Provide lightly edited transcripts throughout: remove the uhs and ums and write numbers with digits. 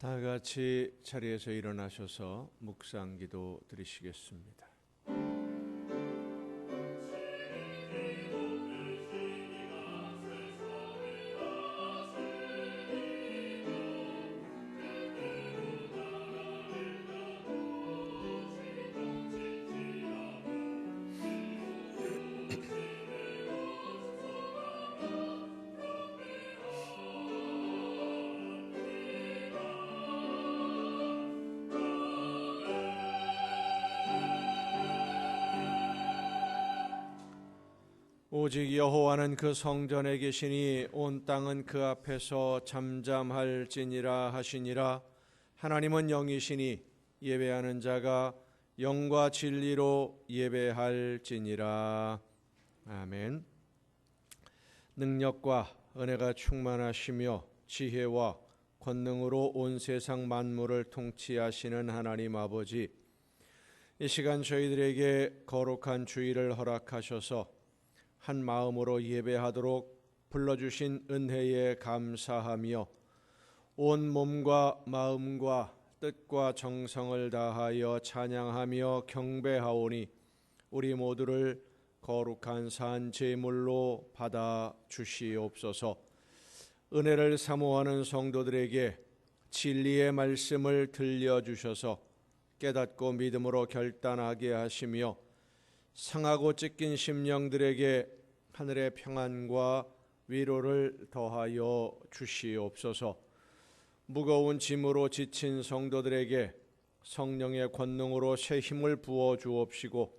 다 같이 자리에서 일어나셔서 묵상기도 드리시겠습니다. 오직 여호와는 그 성전에 계시니 온 땅은 그 앞에서 잠잠할지니라 하시니라. 하나님은 영이시니 예배하는 자가 영과 진리로 예배할지니라. 아멘. 능력과 은혜가 충만하시며 지혜와 권능으로 온 세상 만물을 통치하시는 하나님 아버지, 이 시간 저희들에게 거룩한 주일을 허락하셔서 한 마음으로 예배하도록 불러주신 은혜에 감사하며 온 몸과 마음과 뜻과 정성을 다하여 찬양하며 경배하오니 우리 모두를 거룩한 산 제물로 받아 주시옵소서. 은혜를 사모하는 성도들에게 진리의 말씀을 들려주셔서 깨닫고 믿음으로 결단하게 하시며 상하고 찢긴 심령들에게 하늘의 평안과 위로를 더하여 주시옵소서. 무거운 짐으로 지친 성도들에게 성령의 권능으로 새 힘을 부어 주옵시고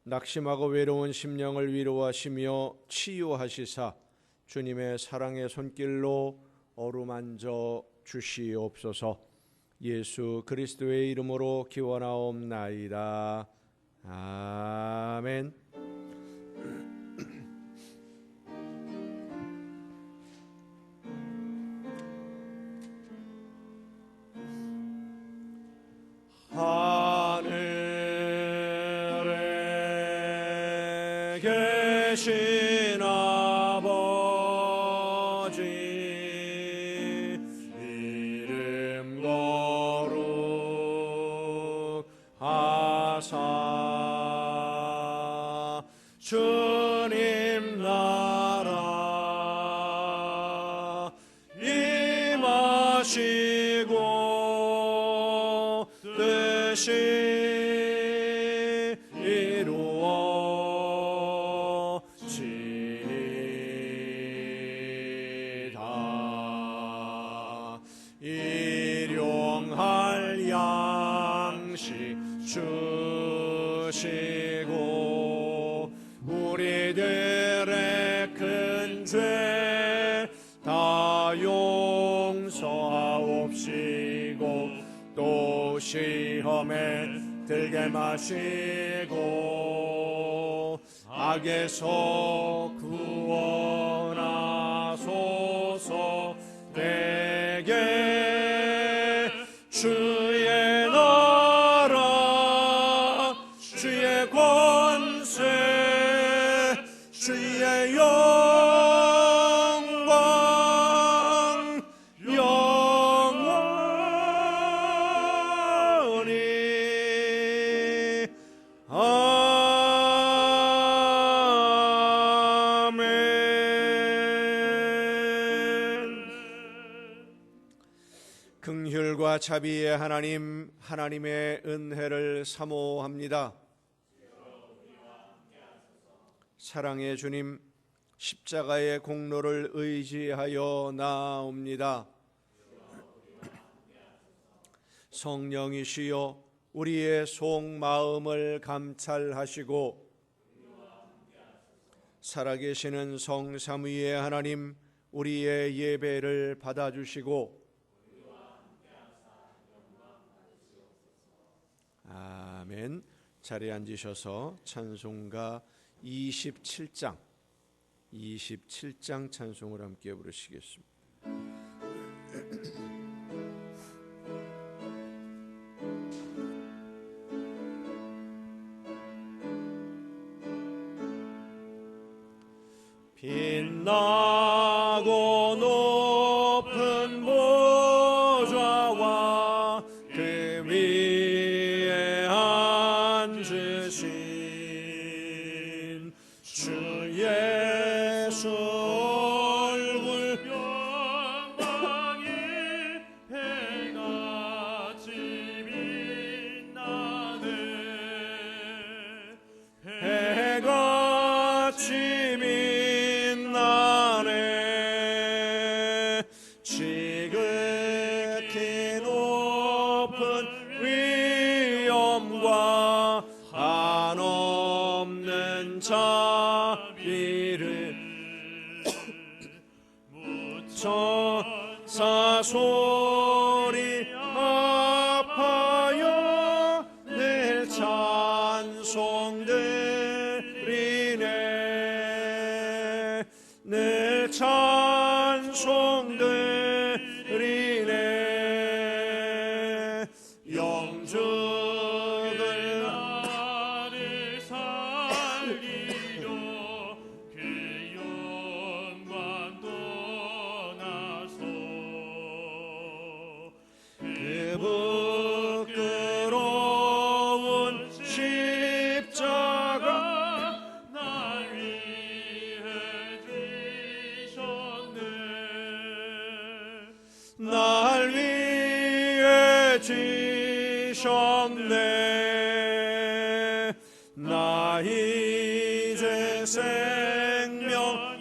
낙심하고 외로운 심령을 위로하시며 치유하시사 주님의 사랑의 손길로 어루만져 주시옵소서. 예수 그리스도의 이름으로 기원하옵나이다. 아멘. 하늘에 계신 아버지 이름 거룩하사 주님 나라 임하시고 뜻이 이루어지이다. 일용할 양식 주시고 우리들의 큰 죄 다 용서하옵시고 또 시험에 들게 마시고 악에서 구원하소서. 내게 주의 나라 주의 권세 주의 영광 영원히 아멘. 긍휼과 자비의 하나님, 하나님의 은혜를 사모합니다. 사랑의 주님, 십자가의 공로를 의지하여 나옵니다. 성령이시여 우리의 속마음을 감찰하시고 살아계시는 성삼위의 하나님, 우리의 예배를 받아주시고 아멘. 자리에 앉으셔서 찬송가 27장 찬송을 함께 부르시겠습니다. 빛나고 높은 보좌와 머리 아파요 늘 찬송드리네 늘 찬송드리네 영주들 나를 살리려 그 영광 떠나서 그 부끄러운 십자가 날 위해 지셨네 날 위해 지셨네 나 이제 생명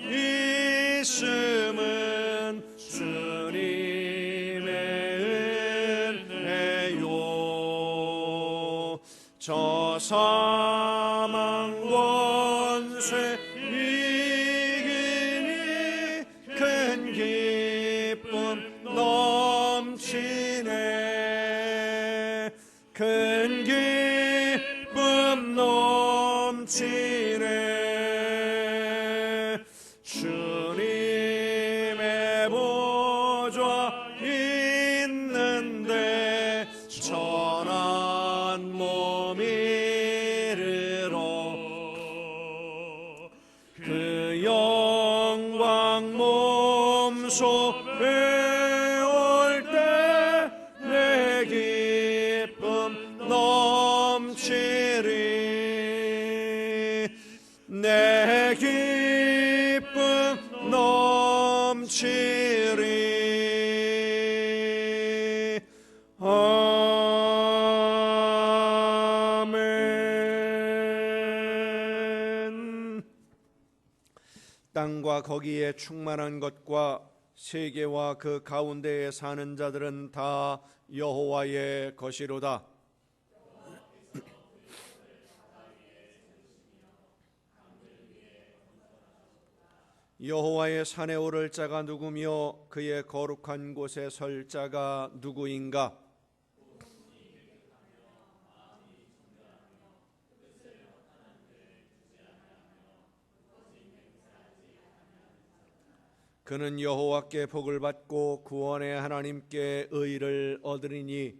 있음은 주님의 은혜요 저 사망 원죄 이기니 큰 기쁨 넘치네 큰 기쁨 넘치네 주님의 보좌 있는데 천한 몸 이르러 그 영광 몸속에 올 때 내 기쁨 넘치리 내 기쁨 넘치리 아멘 땅과 거기에 충만한 것과 세계와 그 가운데에 사는 자들은 다 여호와의 것이로다. 여호와의 산에 오를 자가 누구며 그의 거룩한 곳에 설 자가 누구인가? 그는 여호와께 복을 받고 구원의 하나님께 의를 얻으리니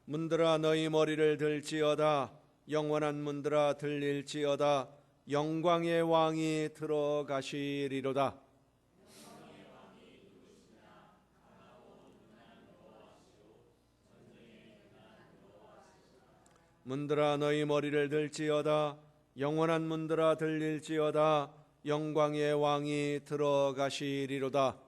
문들아 너희 머리를 들지어다 영원한 문들아 들릴지어다 영광의 왕이 들어가시리로다. 문들아 너희 머리를 들지어다 영원한 문들아 들릴지어다 영광의 왕이 들어가시리로다.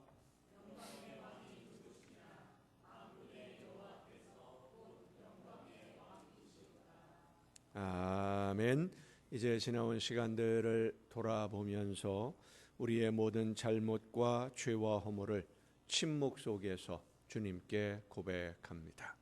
아멘. 이제 지나온 시간들을 돌아보면서 우리의 모든 잘못과 죄와 허물을 침묵 속에서 주님께 고백합니다.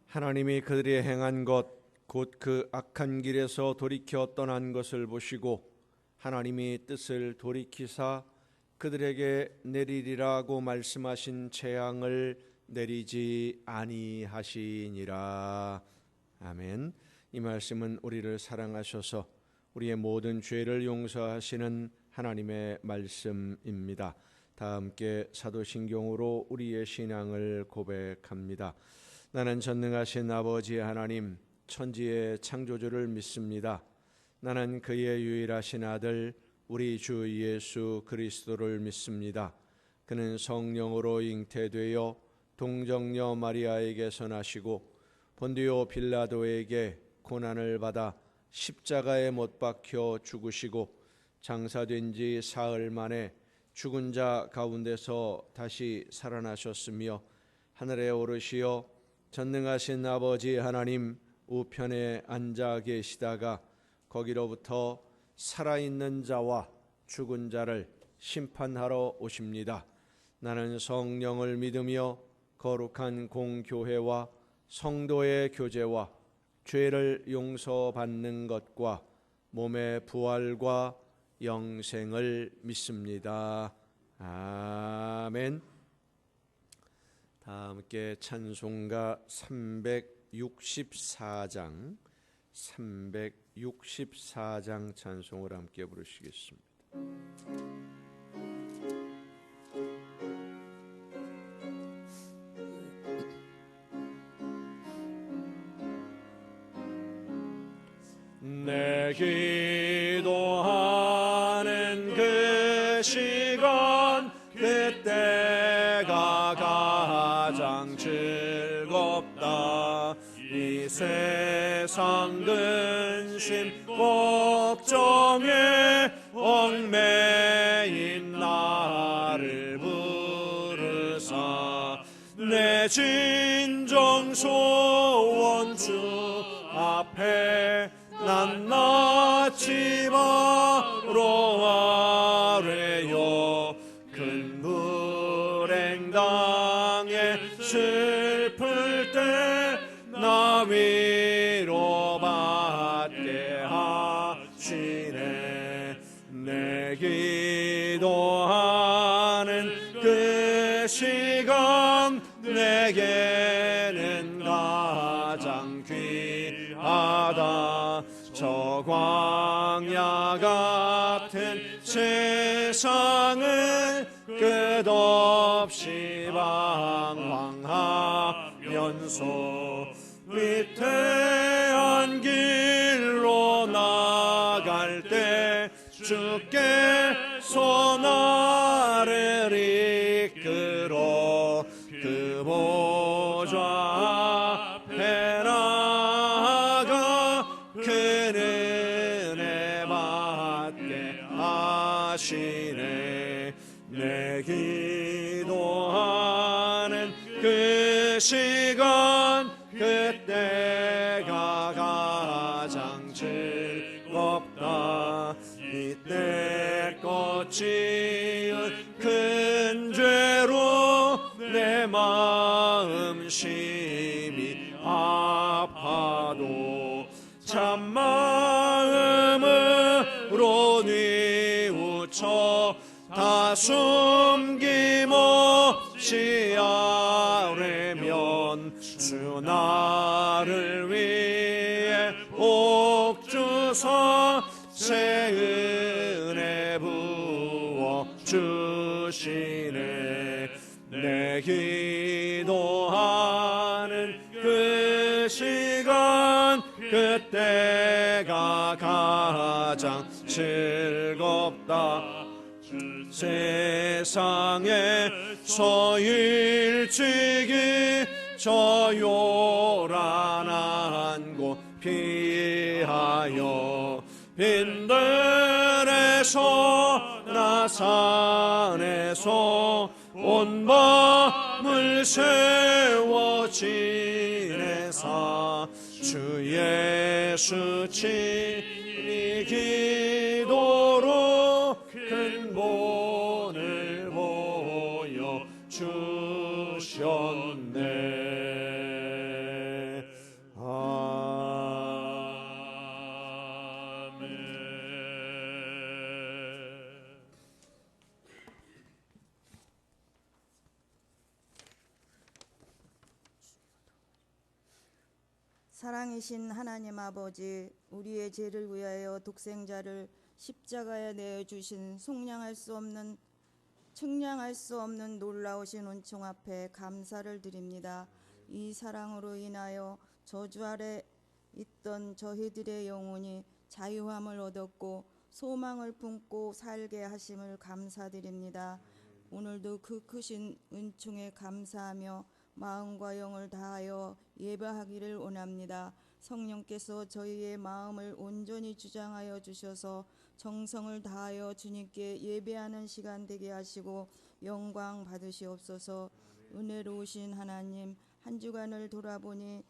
하나님이 그들이 행한 것 곧 그 악한 길에서 돌이켜 떠난 것을 보시고 하나님이 뜻을 돌이키사 그들에게 내리리라고 말씀하신 재앙을 내리지 아니하시니라. 아멘. 이 말씀은 우리를 사랑하셔서 우리의 모든 죄를 용서하시는 하나님의 말씀입니다. 다 함께 사도신경으로 우리의 신앙을 고백합니다. 나는 전능하신 아버지 하나님, 천지의 창조주를 믿습니다. 나는 그의 유일하신 아들 우리 주 예수 그리스도를 믿습니다. 그는 성령으로 잉태되어 동정녀 마리아에게서 나시고 본디오 빌라도에게 고난을 받아 십자가에 못 박혀 죽으시고 장사된 지 사흘 만에 죽은 자 가운데서 다시 살아나셨으며 하늘에 오르시어 전능하신 아버지 하나님 우편에 앉아 계시다가 거기로부터 살아있는 자와 죽은 자를 심판하러 오십니다. 나는 성령을 믿으며 거룩한 공교회와 성도의 교제와 죄를 용서받는 것과 몸의 부활과 영생을 믿습니다. 아멘. 다 함께 찬송가 364장 찬송을 함께 부르시겠습니다. 내 기도하는 그 시간 그때가 가장 즐겁다. 이 세상 근심 걱정에 얽매인 나를 부르사 내 진정 소원 주 앞에 낱낱이 바로 아뢰요. 큰 불행 당해 슬플 때 나 위로받게 하시네. 내 기도하는 그 시간 내게는 가장 귀하다. 저 광야 같은 세상을 끝없이 방황하면서 위태한 길로 나갈 때 주께서 나를 이끌어 그 보좌 앞에 나가 그 은혜 받게 하시네. 내 기도하는 그 시간 그때가 가장 즐겁다. 이때껏 지은 큰 죄로 내 마음 심히 아파도 참마음으로 뉘우쳐 다 숨김없이 아뢰면 주 나를 위해 복 주사 새 은혜 부어 주시네. 내 기도하는 그 시간 그때가 가장 즐겁다. 세상에서 일찍이 저 요란한 곳 피하여 빈들에서 나산에서 온 밤을 세워 지내사 주 예수 친히 기도로 큰 본을 보여 주셨네. 아멘. 사랑이신 하나님 아버지, 우리의 죄를 위하여 독생자를 십자가에 내어주신 측량할 수 없는 놀라우신 은총 앞에 감사를 드립니다. 이 사랑으로 인하여 저주 아래 있던 저희들의 영혼이 자유함을 얻었고 소망을 품고 살게 하심을 감사드립니다. 오늘도 그 크신 은총에 감사하며 마음과 영을 다하여 예배하기를 원합니다. 성령께서 저희의 마음을 온전히 주장하여 주셔서 정성을 다하여 주님께 예배하는 시간 되게 하시고 영광 받으시옵소서. 은혜로우신 하나님, 한 주간을 돌아보니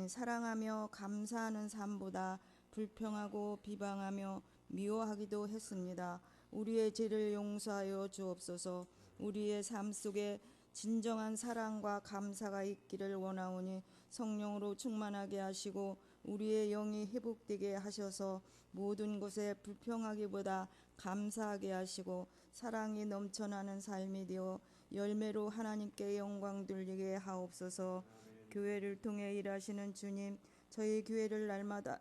사랑하며 감사하는 삶보다 불평하고 비방하며 미워하기도 했습니다. 우리의 죄를 용서하여 주옵소서. 우리의 삶 속에 진정한 사랑과 감사가 있기를 원하오니 성령으로 충만하게 하시고 우리의 영이 회복되게 하셔서 모든 것에 불평하기보다 감사하게 하시고 사랑이 넘쳐나는 삶이 되어 열매로 하나님께 영광 돌리게 하옵소서. 교회를 통해 일하시는 주님, 저희 교회를 날마다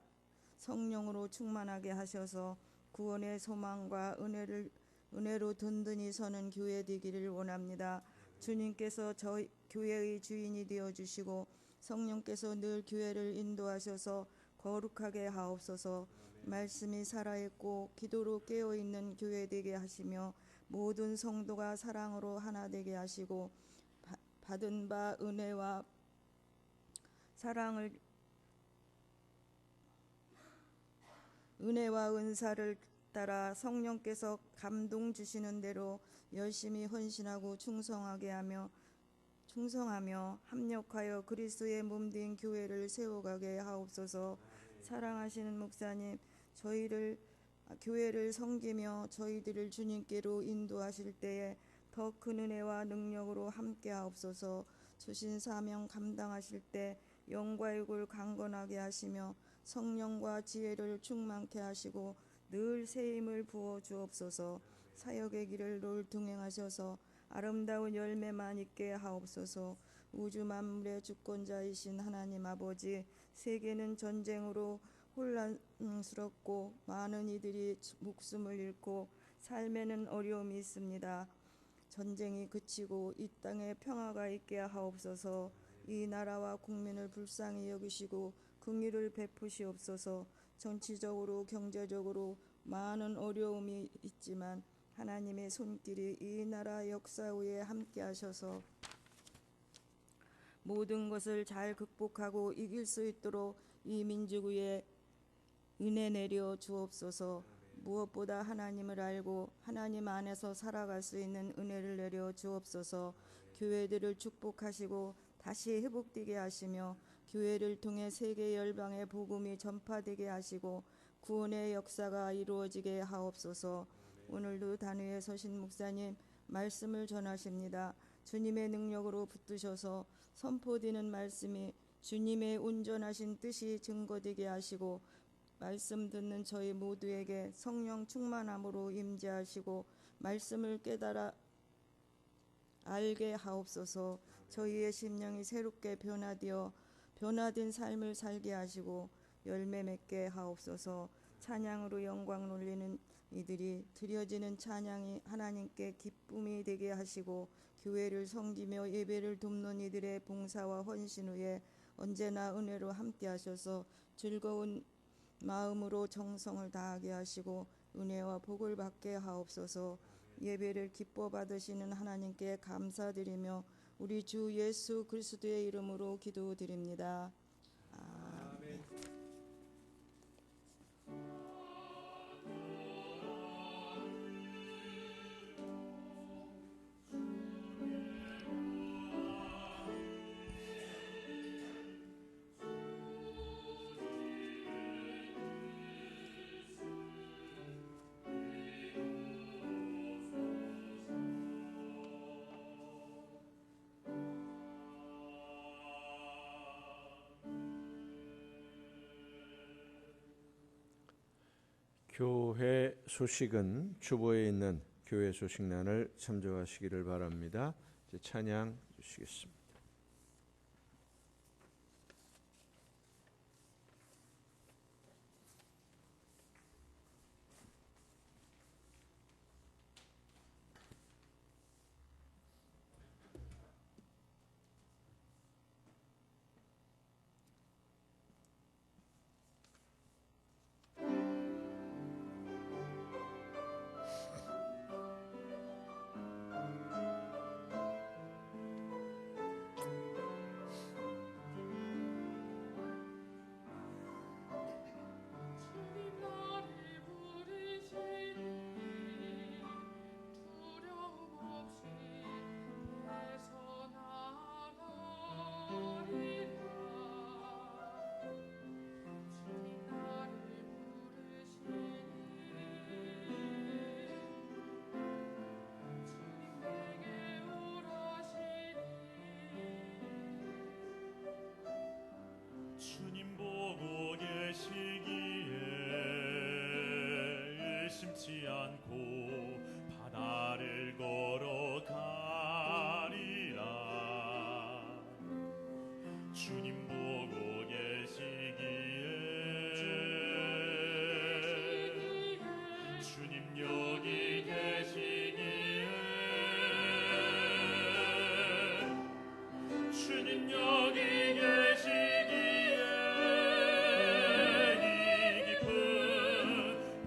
성령으로 충만하게 하셔서 구원의 소망과 은혜로 든든히 서는 교회 되기를 원합니다. 주님께서 저희 교회의 주인이 되어주시고 성령께서 늘 교회를 인도하셔서 거룩하게 하옵소서. 말씀이 살아있고 기도로 깨어있는 교회 되게 하시며 모든 성도가 사랑으로 하나 되게 하시고 받은 바 은혜와 은혜와 은사를 따라 성령께서 감동 주시는 대로 열심히 헌신하고 충성하며 합력하여 그리스도의 몸된 교회를 세워가게 하옵소서. 사랑하시는 목사님, 교회를 섬기며 저희들을 주님께로 인도하실 때에 더 큰 은혜와 능력으로 함께 하옵소서. 주신 사명 감당하실 때 영과 육을 강건하게 하시며 성령과 지혜를 충만케 하시고 늘 새 힘을 부어 주옵소서. 사역의 길을 늘 동행하셔서 아름다운 열매만 있게 하옵소서. 우주 만물의 주권자이신 하나님 아버지, 세계는 전쟁으로 혼란스럽고 많은 이들이 목숨을 잃고 삶에는 어려움이 있습니다. 전쟁이 그치고 이 땅에 평화가 있게 하옵소서. 이 나라와 국민을 불쌍히 여기시고 긍휼을 베푸시옵소서. 정치적으로 경제적으로 많은 어려움이 있지만 하나님의 손길이 이 나라 역사 위에 함께 하셔서 모든 것을 잘 극복하고 이길 수 있도록 이 민족 위에 은혜 내려 주옵소서. 무엇보다 하나님을 알고 하나님 안에서 살아갈 수 있는 은혜를 내려 주옵소서. 교회들을 축복하시고 다시 회복되게 하시며 교회를 통해 세계 열방의 복음이 전파되게 하시고 구원의 역사가 이루어지게 하옵소서. 오늘도 단위에 서신 목사님 말씀을 전하십니다. 주님의 능력으로 붙드셔서 선포되는 말씀이 주님의 온전하신 뜻이 증거되게 하시고 말씀 듣는 저희 모두에게 성령 충만함으로 임재하시고 말씀을 깨달아 알게 하옵소서. 저희의 심령이 새롭게 변화된 삶을 살게 하시고 열매 맺게 하옵소서. 찬양으로 영광 돌리는 이들이 드려지는 찬양이 하나님께 기쁨이 되게 하시고 교회를 섬기며 예배를 돕는 이들의 봉사와 헌신 후에 언제나 은혜로 함께 하셔서 즐거운 마음으로 정성을 다하게 하시고 은혜와 복을 받게 하옵소서. 예배를 기뻐 받으시는 하나님께 감사드리며 우리 주 예수 그리스도의 이름으로 기도드립니다. 아멘. 교회 소식은 주보에 있는 교회 소식란을 참조하시기를 바랍니다. 이제 찬양 주시겠습니다. 심지 않고 바다를 걸어가리라. 주님 보고 계시기에 주님 여기 계시기에 주님 여기 계시기에 이 깊은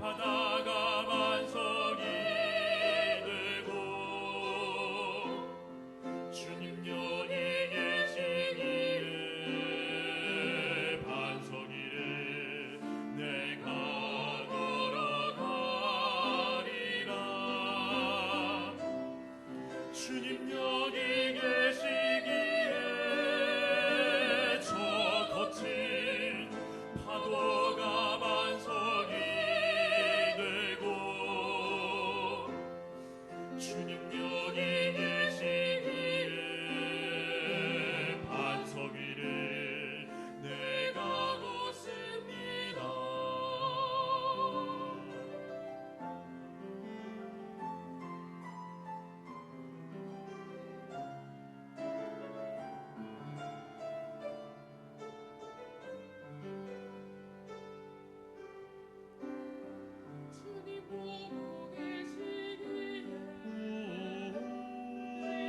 바다가 반석이 되고 주님 여기 계시기에 반석이를 내가 걸어가리라. 주님 여기 계시기에 저 거친 파도가 반석이 되고 주님 여기 계시기에 반석 위를 내가 걷습니다. 주님 보고 계시기에 바다를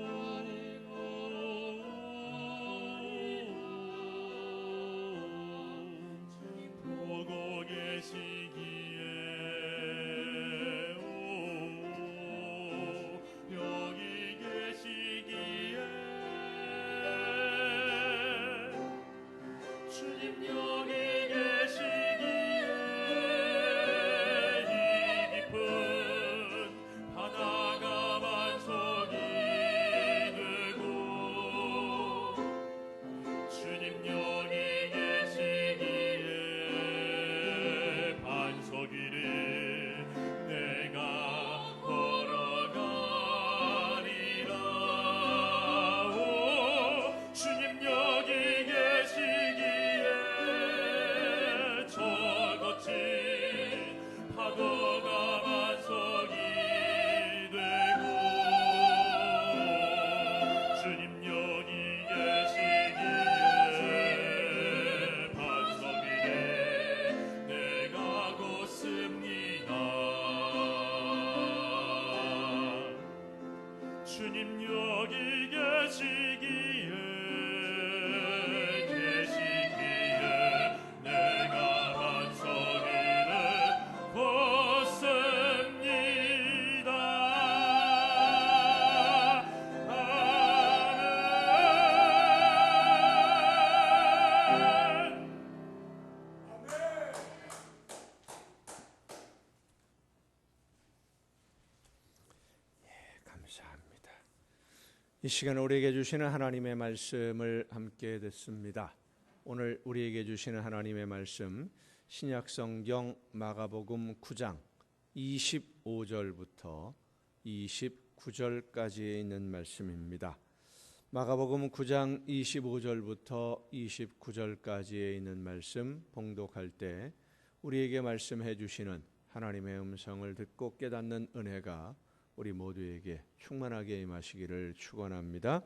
걸어가리라. 주님 보고 계시기에 여기 계시기에 주님 여기 계시기에 이 깊은 바다가 반석이 되고 주님 여기 계시기에 반석 위를 내가 걸어가리라. 주님 여기 계시기에 저 거친 파도가 반석이 되고 주님 여기 계시기에 반석 위를 내가 걷습니다. 주님 여기 계시기에 내가 반석 위를 걷습니다. 아멘. 감사합니다. 이 시간 우리에게 주시는 하나님의 말씀을 함께 듣습니다. 오늘 우리에게 주시는 하나님의 말씀 신약성경 마가복음 9장 25절부터 29절까지에 있는 말씀입니다. 마가복음 9장 25절부터 29절까지에 있는 말씀 봉독할 때 우리에게 말씀해 주시는 하나님의 음성을 듣고 깨닫는 은혜가 우리 모두에게 충만하게 임하시기를 축원합니다.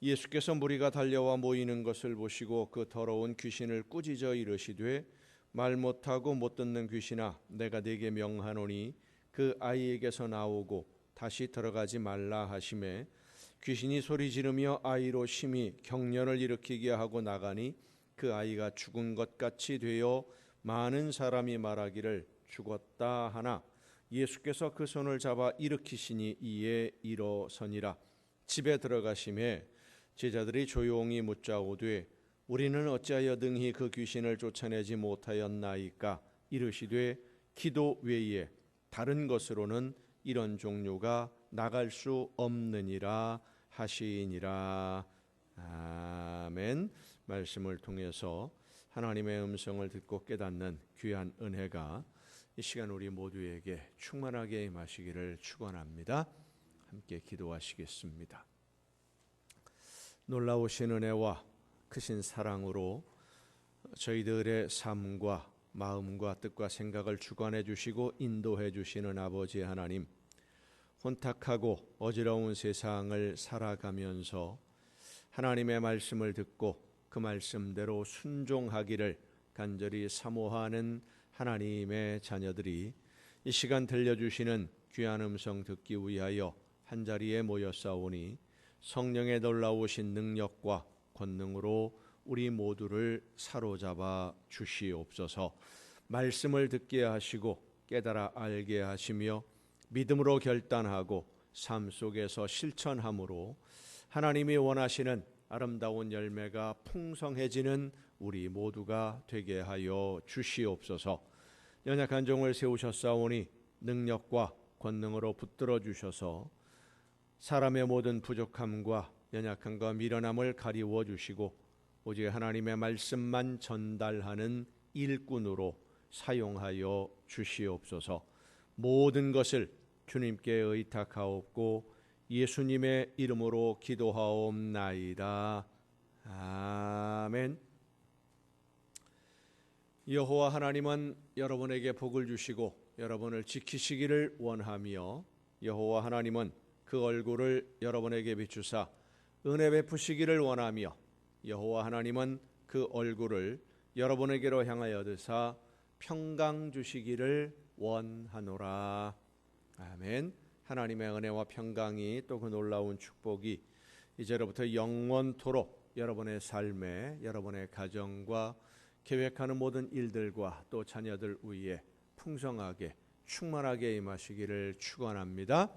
예수께서 무리가 달려와 모이는 것을 보시고 그 더러운 귀신을 꾸짖어 이르시되 말 못하고 못 듣는 귀신아 내가 네게 명하노니 그 아이에게서 나오고 다시 들어가지 말라 하시매 귀신이 소리 지르며 아이로 심히 경련을 일으키게 하고 나가니 그 아이가 죽은 것 같이 되어 많은 사람이 말하기를 죽었다 하나 예수께서 그 손을 잡아 일으키시니 이에 일어서니라. 집에 들어가심에 제자들이 조용히 묻자오되 우리는 어찌하여 능히 그 귀신을 쫓아내지 못하였나이까? 이르시되 기도 외에 다른 것으로는 이런 종류가 나갈 수 없느니라 하시니라. 아멘. 말씀을 통해서 하나님의 음성을 듣고 깨닫는 귀한 은혜가 이 시간 우리 모두에게 충만하게 임하시기를 축원합니다. 함께 기도하시겠습니다. 놀라우신 은혜와 크신 사랑으로 저희들의 삶과 마음과 뜻과 생각을 주관해 주시고 인도해 주시는 아버지 하나님, 혼탁하고 어지러운 세상을 살아가면서 하나님의 말씀을 듣고 그 말씀대로 순종하기를 간절히 사모하는 하나님의 자녀들이 이 시간 들려주시는 귀한 음성 듣기 위하여 한자리에 모였사오니 성령의 놀라우신 능력과 권능으로 우리 모두를 사로잡아 주시옵소서. 말씀을 듣게 하시고 깨달아 알게 하시며 믿음으로 결단하고 삶 속에서 실천함으로 하나님이 원하시는 아름다운 열매가 풍성해지는 우리 모두가 되게 하여 주시옵소서. 연약한 종을 세우셨사오니 능력과 권능으로 붙들어 주셔서 사람의 모든 부족함과 연약함과 미련함을 가리워 주시고 오직 하나님의 말씀만 전달하는 일꾼으로 사용하여 주시옵소서. 모든 것을 주님께 의탁하옵고 예수님의 이름으로 기도하옵나이다. 아멘. 여호와 하나님은 여러분에게 복을 주시고 여러분을 지키시기를 원하며 여호와 하나님은 그 얼굴을 여러분에게 비추사 은혜 베푸시기를 원하며 여호와 하나님은 그 얼굴을 여러분에게로 향하여 드사 평강 주시기를 원하노라. 아멘. 하나님의 은혜와 평강이 또 그 놀라운 축복이 이제로부터 영원토록 여러분의 삶에 여러분의 가정과 계획하는 모든 일들과 또 자녀들 위에 풍성하게 충만하게 임하시기를 축원합니다.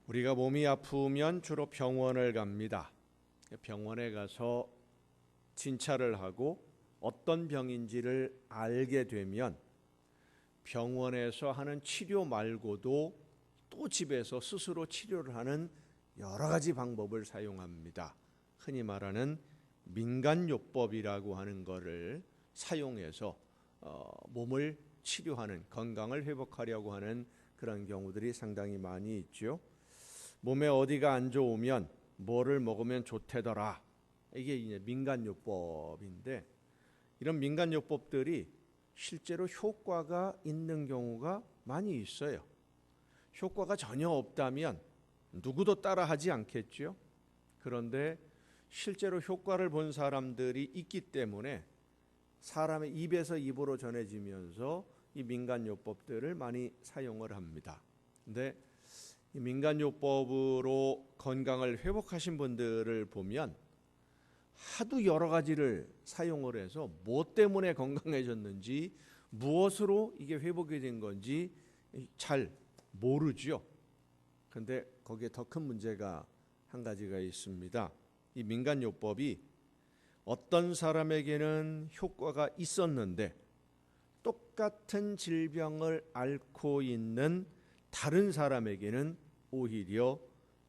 우리가 몸이 아프면 주로 병원을 갑니다. 병원에 가서 진찰을 하고 어떤 병인지를 알게 되면 병원에서 하는 치료 말고도 또 집에서 스스로 치료를 하는 여러 가지 방법을 사용합니다. 흔히 말하는 민간요법이라고 하는 것을 사용해서 몸을 치료하는, 건강을 회복하려고 하는 그런 경우들이 상당히 많이 있죠. 몸에 어디가 안 좋으면 뭐를 먹으면 좋대더라. 이게 이제 민간요법인데 이런 민간요법들이 실제로 효과가 있는 경우가 많이 있어요. 효과가 전혀 없다면 누구도 따라하지 않겠죠. 그런데 실제로 효과를 본 사람들이 있기 때문에 사람의 입에서 입으로 전해지면서 이 민간요법들을 많이 사용을 합니다. 근데 이 민간요법으로 건강을 회복하신 분들을 보면 하도 여러 가지를 사용을 해서 뭐 때문에 건강해졌는지 무엇으로 이게 회복이 된 건지 잘 모르죠. 그런데 거기에 더 큰 문제가 한 가지가 있습니다. 이 민간요법이 어떤 사람에게는 효과가 있었는데 똑같은 질병을 앓고 있는 다른 사람에게는 오히려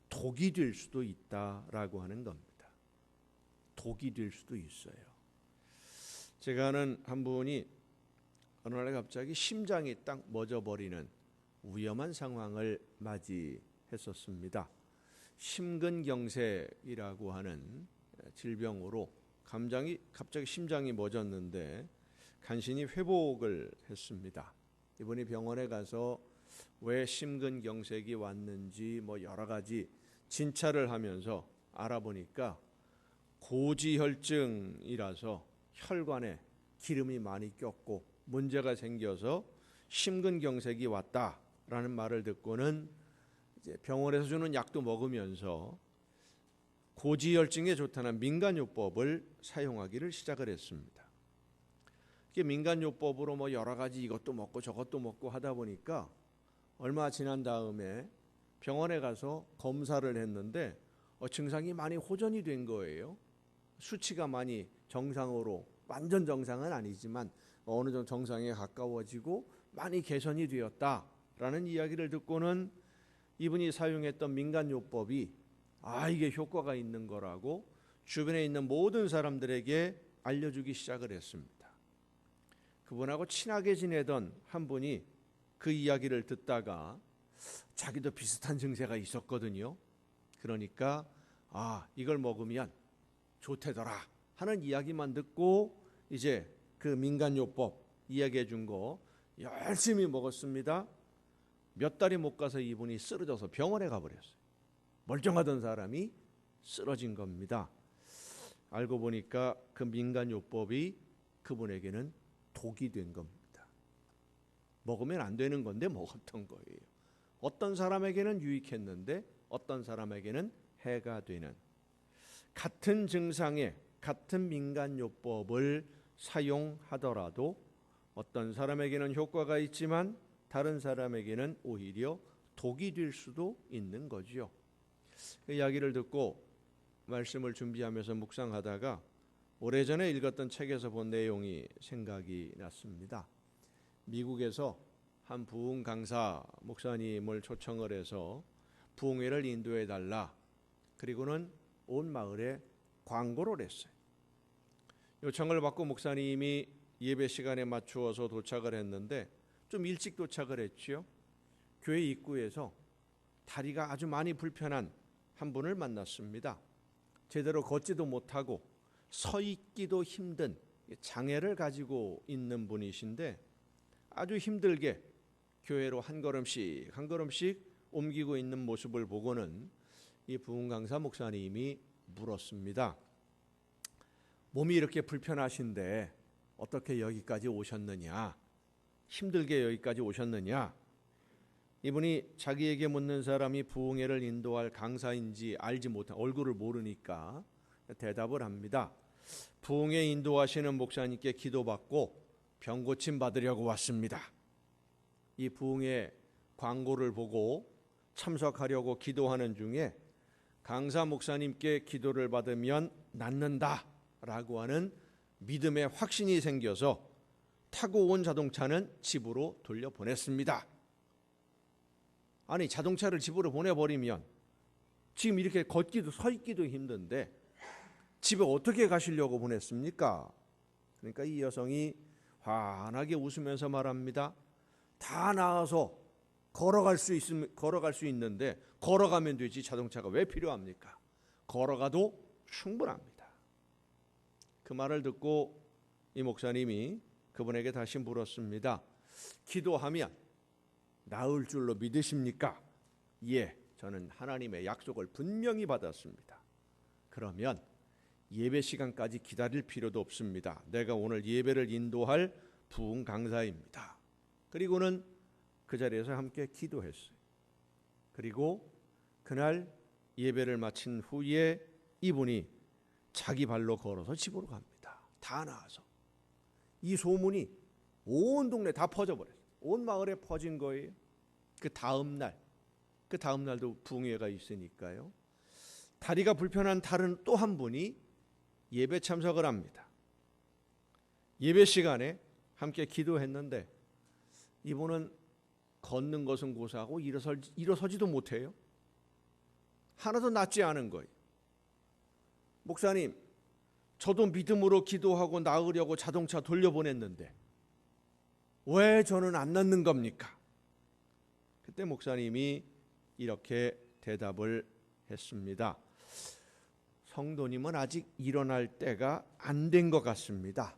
독이 될 수도 있다라고 하는 겁니다. 독이 될 수도 있어요. 제가 아는 한 분이 어느 날 갑자기 심장이 딱 멎어버리는 위험한 상황을 맞이했었습니다. 심근경색이라고 하는 질병으로 갑자기 심장이 멎었는데 간신히 회복을 했습니다. 이분이 병원에 가서 왜 심근경색이 왔는지 여러 가지 진찰을 하면서 알아보니까 고지혈증이라서 혈관에 기름이 많이 꼈고 문제가 생겨서 심근경색이 왔다라는 말을 듣고는 이제 병원에서 주는 약도 먹으면서 고지혈증에 좋다는 민간요법을 사용하기를 시작을 했습니다. 이게 민간요법으로 여러 가지 이것도 먹고 저것도 먹고 하다 보니까 얼마 지난 다음에 병원에 가서 검사를 했는데 증상이 많이 호전이 된 거예요. 수치가 많이 정상으로, 완전 정상은 아니지만 어느 정도 정상에 가까워지고 많이 개선이 되었다라는 이야기를 듣고는 이분이 사용했던 민간요법이 이게 효과가 있는 거라고 주변에 있는 모든 사람들에게 알려주기 시작을 했습니다. 그분하고 친하게 지내던 한 분이 그 이야기를 듣다가 자기도 비슷한 증세가 있었거든요. 그러니까 이걸 먹으면 좋대더라 하는 이야기만 듣고 이제 그 민간요법 이야기해 준 거 열심히 먹었습니다. 몇 달이 못 가서 이분이 쓰러져서 병원에 가버렸어요. 멀쩡하던 사람이 쓰러진 겁니다. 알고 보니까 그 민간요법이 그분에게는 독이 된 겁니다. 먹으면 안 되는 건데 먹었던 거예요. 어떤 사람에게는 유익했는데 어떤 사람에게는 해가 되는, 같은 증상에 같은 민간요법을 사용하더라도 어떤 사람에게는 효과가 있지만 다른 사람에게는 오히려 독이 될 수도 있는 거죠. 그 이야기를 듣고 말씀을 준비하면서 묵상하다가 오래전에 읽었던 책에서 본 내용이 생각이 났습니다. 미국에서 한 부흥 강사 목사님을 초청을 해서 부흥회를 인도해 달라, 그리고는 온 마을에 광고를 했어요. 요청을 받고 목사님이 예배 시간에 맞추어서 도착을 했는데 좀 일찍 도착을 했지요. 교회 입구에서 다리가 아주 많이 불편한 한 분을 만났습니다. 제대로 걷지도 못하고 서 있기도 힘든 장애를 가지고 있는 분이신데 아주 힘들게 교회로 한 걸음씩 한 걸음씩 옮기고 있는 모습을 보고는 이 부흥 강사 목사님이 물었습니다. 몸이 이렇게 불편하신데 어떻게 여기까지 오셨느냐? 힘들게 여기까지 오셨느냐? 이분이 자기에게 묻는 사람이 부흥회를 인도할 강사인지 알지 못한, 얼굴을 모르니까 대답을 합니다. 부흥회 인도하시는 목사님께 기도받고 병 고침 받으려고 왔습니다. 이 부흥회 광고를 보고 참석하려고 기도하는 중에 강사 목사님께 기도를 받으면 낫는다라고 하는 믿음의 확신이 생겨서 타고 온 자동차는 집으로 돌려보냈습니다. 아니, 자동차를 집으로 보내버리면 지금 이렇게 걷기도 서 있기도 힘든데 집에 어떻게 가시려고 보냈습니까? 그러니까 이 여성이 환하게 웃으면서 말합니다. 다 나아서 걸어갈 수 있는데 걸어가면 되지 자동차가 왜 필요합니까? 걸어가도 충분합니다. 그 말을 듣고 이 목사님이 그분에게 다시 물었습니다. 기도하면 나을 줄로 믿으십니까? 예, 저는 하나님의 약속을 분명히 받았습니다. 그러면 예배 시간까지 기다릴 필요도 없습니다. 내가 오늘 예배를 인도할 부흥 강사입니다. 그리고는 그 자리에서 함께 기도했어요. 그리고 그날 예배를 마친 후에 이분이 자기 발로 걸어서 집으로 갑니다. 다 나아서. 이 소문이 온 동네 다 퍼져버렸어요. 온 마을에 퍼진 거예요. 그 다음 날도 부흥회가 있으니까요. 다리가 불편한 다른 또 한 분이 예배 참석을 합니다. 예배 시간에 함께 기도했는데 이분은 걷는 것은 고사하고 일어서지도 못해요. 하나도 낫지 않은 거예요. 목사님, 저도 믿음으로 기도하고 나으려고 자동차 돌려보냈는데 왜 저는 안 낫는 겁니까? 그때 목사님이 이렇게 대답을 했습니다. 성도님은 아직 일어날 때가 안 된 것 같습니다.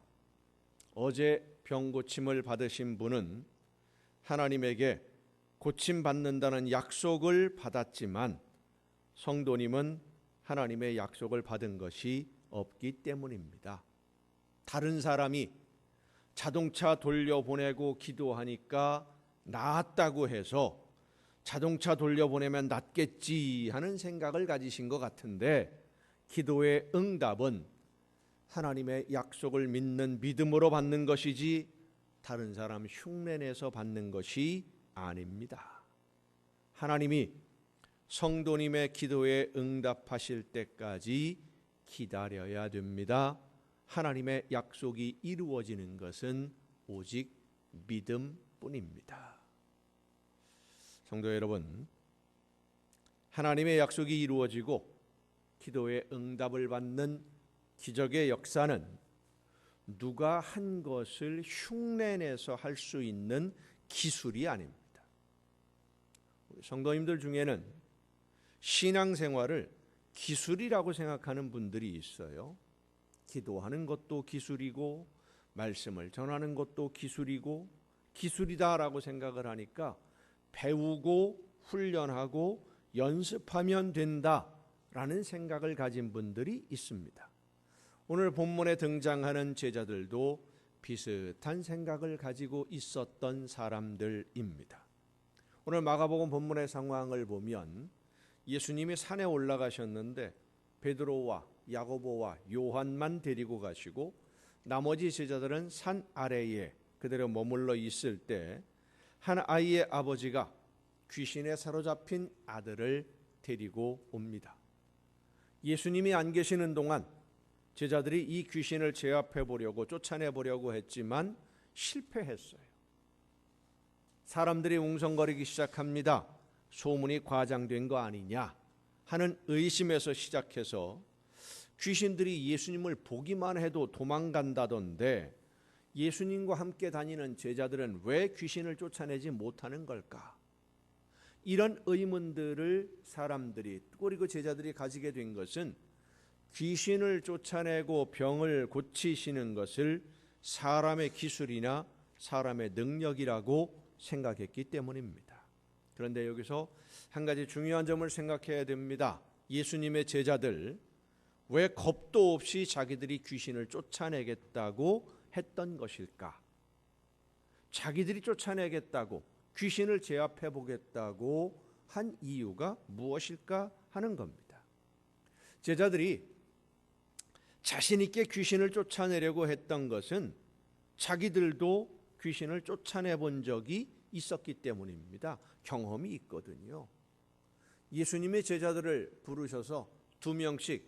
어제 병 고침을 받으신 분은 하나님에게 고침받는다는 약속을 받았지만 성도님은 하나님의 약속을 받은 것이 없기 때문입니다. 다른 사람이 자동차 돌려보내고 기도하니까 나았다고 해서 자동차 돌려보내면 낫겠지 하는 생각을 가지신 것 같은데 기도의 응답은 하나님의 약속을 믿는 믿음으로 받는 것이지 다른 사람 흉내내서 받는 것이 아닙니다. 하나님이 성도님의 기도에 응답하실 때까지 기다려야 됩니다. 하나님의 약속이 이루어지는 것은 오직 믿음뿐입니다. 성도 여러분, 하나님의 약속이 이루어지고 기도에 응답을 받는 기적의 역사는 누가 한 것을 흉내내서 할 수 있는 기술이 아닙니다. 우리 성도님들 중에는 신앙생활을 기술이라고 생각하는 분들이 있어요. 기도하는 것도 기술이고 말씀을 전하는 것도 기술이고 기술이다라고 생각을 하니까 배우고 훈련하고 연습하면 된다라는 생각을 가진 분들이 있습니다. 오늘 본문에 등장하는 제자들도 비슷한 생각을 가지고 있었던 사람들입니다. 오늘 마가복음 본문의 상황을 보면 예수님이 산에 올라가셨는데 베드로와 야고보와 요한만 데리고 가시고 나머지 제자들은 산 아래에 그대로 머물러 있을 때 한 아이의 아버지가 귀신에 사로잡힌 아들을 데리고 옵니다. 예수님이 안 계시는 동안 제자들이 이 귀신을 제압해 보려고 쫓아내 보려고 했지만 실패했어요. 사람들이 웅성거리기 시작합니다. 소문이 과장된 거 아니냐 하는 의심에서 시작해서 귀신들이 예수님을 보기만 해도 도망간다던데 예수님과 함께 다니는 제자들은 왜 귀신을 쫓아내지 못하는 걸까? 이런 의문들을 사람들이 그리고 제자들이 가지게 된 것은 귀신을 쫓아내고 병을 고치시는 것을 사람의 기술이나 사람의 능력이라고 생각했기 때문입니다. 그런데 여기서 한 가지 중요한 점을 생각해야 됩니다. 예수님의 제자들 왜 겁도 없이 자기들이 귀신을 쫓아내겠다고 했던 것일까? 자기들이 쫓아내겠다고 귀신을 제압해 보겠다고 한 이유가 무엇일까 하는 겁니다. 제자들이 자신 있게 귀신을 쫓아내려고 했던 것은 자기들도 귀신을 쫓아내 본 적이 있었기 때문입니다. 경험이 있거든요. 예수님의 제자들을 부르셔서 2명씩